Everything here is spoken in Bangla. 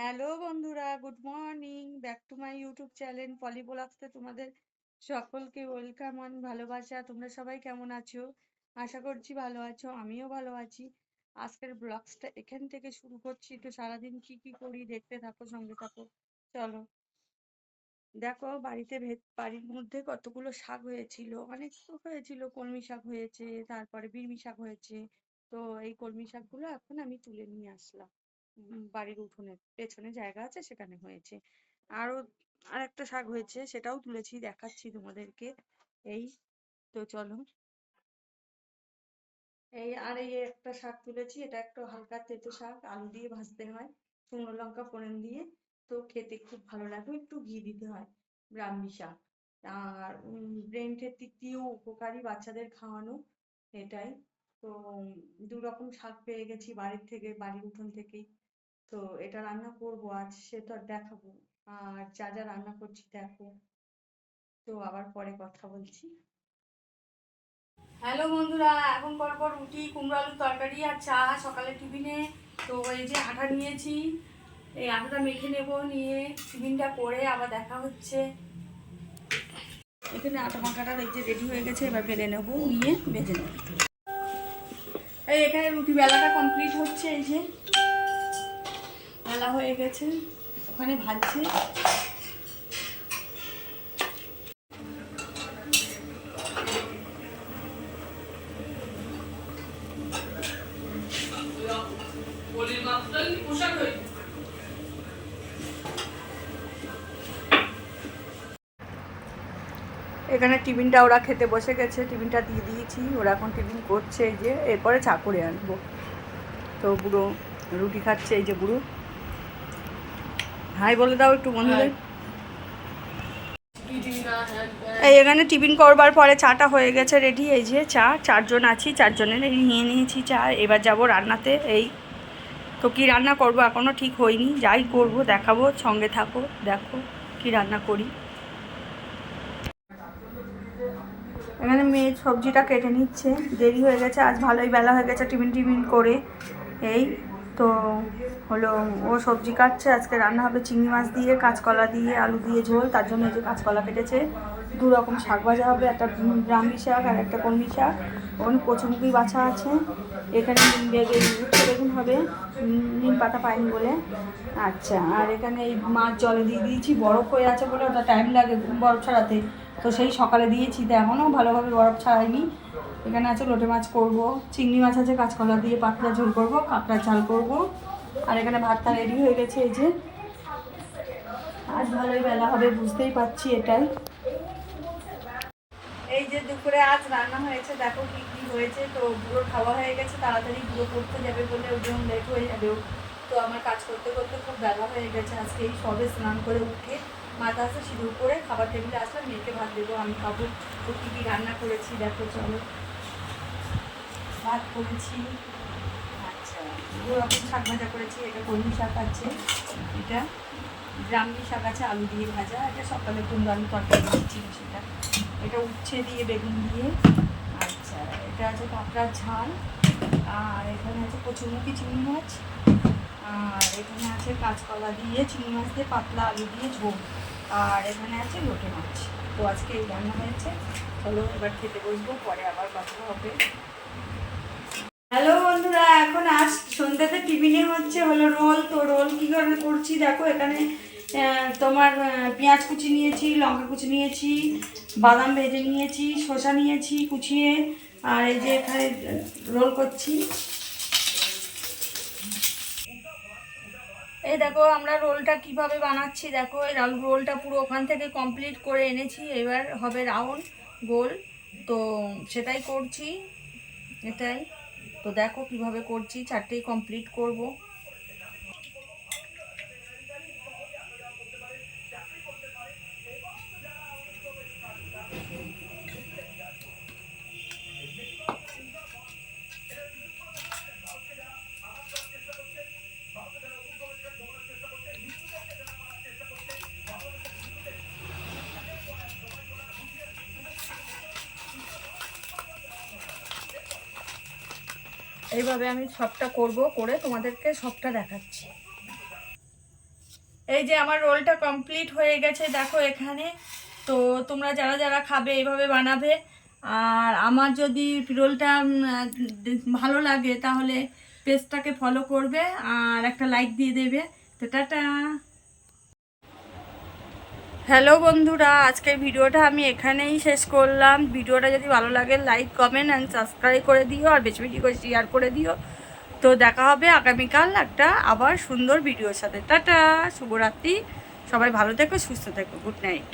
হ্যালো বন্ধুরা, good morning. Back to my YouTube channel Poli ব্লগসে তোমাদের সকলকে ওয়েলকাম অন ভালোবাসা। তোমরা সবাই কেমন আছো? আশা করছি ভালো আছো, আমিও ভালো আছি। আজকের ব্লগসটা এখান থেকে শুরু করছি। তো সারাদিন কি কি করি দেখতে থাকো, সঙ্গে থাকো। চলো। দেখো বাড়ির মধ্যে কতগুলো শাক হয়েছিল, অনেক তো হয়েছিল। কলমি শাক হয়েছে, তারপরে বির্মি শাক হয়েছে। তো এই কলমি শাকগুলো এখন আমি তুলে নিয়ে আসলাম। বাড়ির উঠোনের পেছনে জায়গা আছে, সেখানে হয়েছে। আরো আর একটা শাক হয়েছে, সেটাও তুলেছি, দেখাচ্ছি তোমাদেরকে। এই তো চলো। এই একটা শাক তুলেছি, এটা একটু হালকা তেতো শাক, আলু দিয়ে ভাজতে হয়, শুকনো লঙ্কা ফোড়ন দিয়ে। তো খেতে খুব ভালো লাগে, একটু ঘি দিতে হয়। ব্রাহ্মী শাক। আর ব্রেনের দিক দিয়েও উপকারী, বাচ্চাদের খাওয়ানো। এটাই। তো দু রকম শাক পেয়ে গেছি বাড়ির থেকে, বাড়ির উঠোন থেকেই। তো এটা রান্না করব আজ, সে তো আর দেখাবো। আর যা যা রান্না করছি দেখো। তো আবার পরে কথা বলছি। হ্যালো বন্ধুরা, এখন করবো রুটি, কুমড়ো আলুর তরকারি আর চা সকালে টিফিনে। তো এই যে আটা নিয়েছি, এই আটাটা মেখে নেব, নিয়ে টিফিনটা করে আবার দেখা হচ্ছে। এখানে আটা মাখাটা এই যে রেডি হয়ে গেছে, এবার বেলে নেবো, নিয়ে ভেজে নেব। এই এখানে রুটি বেলাটা কমপ্লিট হচ্ছে, এই যে বেলা হয়ে গেছে, ওখানে ভাজছে। এখানে টিফিনটা ওরা খেতে বসে গেছে, টিফিনটা দিয়ে দিয়েছি, ওরা এখন টিফিন করছে। এই যে এরপরে চা করে আনবো। তো বুড়ো রুটি খাচ্ছে, এই যে বুড়ো। হাই বলে দাও একটু বন্ধুদের। এই এখানে টিফিন করবার পরে চাটা হয়ে গেছে রেডি। এই যে চা, চারজন আছি, চারজনের এই নিয়ে নিয়েছি চা। এবার যাব রান্নাতে। এই তো কি রান্না করব এখনও ঠিক হয়নি, যাই করব দেখাবো, সঙ্গে থাকো, দেখো কি রান্না করি। এখানে মেয়ে সবজিটা কেটে নিচ্ছে, দেরি হয়ে গেছে আজ, ভালোই বেলা হয়ে গেছে টিফিন করে। এই তো হলো, ও সবজি কাটছে। আজকে রান্না হবে চিংড়ি মাছ দিয়ে, কাঁচকলা দিয়ে, আলু দিয়ে ঝোল। তার জন্য এই যে কাঁচকলা কেটেছে। দু রকম শাক ভাজা হবে, একটা ব্রাহ্মী শাক আর একটা কলমি শাক। ওখানে কচুমুখি বাছা আছে। এখানে উচ্ছে বেগুন হবে, নিম পাতা পাইনি বলে। আচ্ছা, আর এখানে এই মাছ জলে দিয়ে দিয়েছি, বরফ হয়ে আছে বলে ওটা টাইম লাগে বরফ ছাড়াতে। তো সেই সকালে দিয়েছি, তো এখনও ভালোভাবে বরফ ছাড়াইনি। এখানে আছে লোটে মাছ করব, চিংড়ি মাছ আছে, কাঁচকলা দিয়ে পাতলা ঝোল করব, কাঁকড়া ঝাল করব। আর এখানে ভাতটা রেডি হয়ে গেছে। এই যে আজ ভালোই বেলা হবে, বুঝতেই পারছি এটাই। এই যে দুপুরে আজ রান্না হয়েছে, দেখো কি কি হয়েছে। তো বুড়োর খাওয়া হয়ে গেছে, তাড়াতাড়ি বুড়ো পড়তে যাবে বলে ওই জন্য লেট হয়ে যাবে। তো আমার কাজ করতে করতে খুব বেলা হয়ে গেছে। আজকে এই সবে স্নান করে উঠে মাথা আসে সিঁদুর করে খাবার টেবিলে আসলাম, মেয়েকে ভাত দেবো, আমি খাবো। তো কী কী রান্না করেছি দেখো, চলো। ভাত করেছি, আচ্ছা, দু রকম শাক ভাজা করেছি। এটা কলমি শাক আছে, এটা ব্রাহ্মী শাক আছে আলু দিয়ে ভাজা, এটা সকালে কুমড়ো আলু তরকারি দিয়েছি সেটা। এটা উচ্ছে দিয়ে বেগুন দিয়ে। আচ্ছা, এটা আছে কাঁকড়ার ঝাল। আর এখানে আছে কচুরমুখী চিংড়ি মাছ। আর এখানে আছে কাঁচকলা দিয়ে চিংড়ি মাছ দিয়ে পাতলা আলু দিয়ে ঝোল। আর এখানে আছে লোটে মাছ। তো আজকে এই রান্না হয়েছে। চলো এবার খেতে বসবো, পরে আবার কথা হবে। হ্যালো বন্ধুরা, এখন আজ সন্ধ্যাতে টিফিনে হলো রোল। তো রোল কী করে করছি দেখো। এখানে তোমার পেঁয়াজ কুচি নিয়েছি, লঙ্কা কুচি নিয়েছি, বাদাম ভেজে নিয়েছি, শসা নিয়েছি কুচিয়ে। আর এই যে এখানে রোল করছি। এই দেখো আমরা রোলটা কিভাবে বানাচ্ছি দেখো। এই রোলটা পুরো ওখান থেকে কমপ্লিট করে এনেছি, এবার হবে রাউন্ড গোল। তো সেটাই করছি, এটাই। তো দেখো কিভাবে করছি, চারটেই কমপ্লিট করব। এইভাবে আমি সবটা করব, করে তোমাদেরকে সবটা দেখাচ্ছি। এই যে আমার রোলটা কমপ্লিট হয়ে গেছে দেখো এখানে। তো তোমরা যারা যারা খাবে এইভাবে বানাবে। আর আমার যদি রোলটা ভালো লাগে তাহলে পেজটাকে ফলো করবে আর একটা লাইক দিয়ে দেবে। তো টাটা। হ্যালো বন্ধুরা, আজকের ভিডিওটা আমি এখানেই শেষ করলাম। ভিডিওটা যদি ভালো লাগে লাইক কমেন্ট অ্যান্ড সাবস্ক্রাইব করে দিও আর বেশি বেশি করে শেয়ার করে দিও। তো দেখা হবে আগামীকাল একটা আবার সুন্দর ভিডিওর সাথে। টাটা, শুভরাত্রি, সবাই ভালো থেকো, সুস্থ থেকো, গুড নাইট।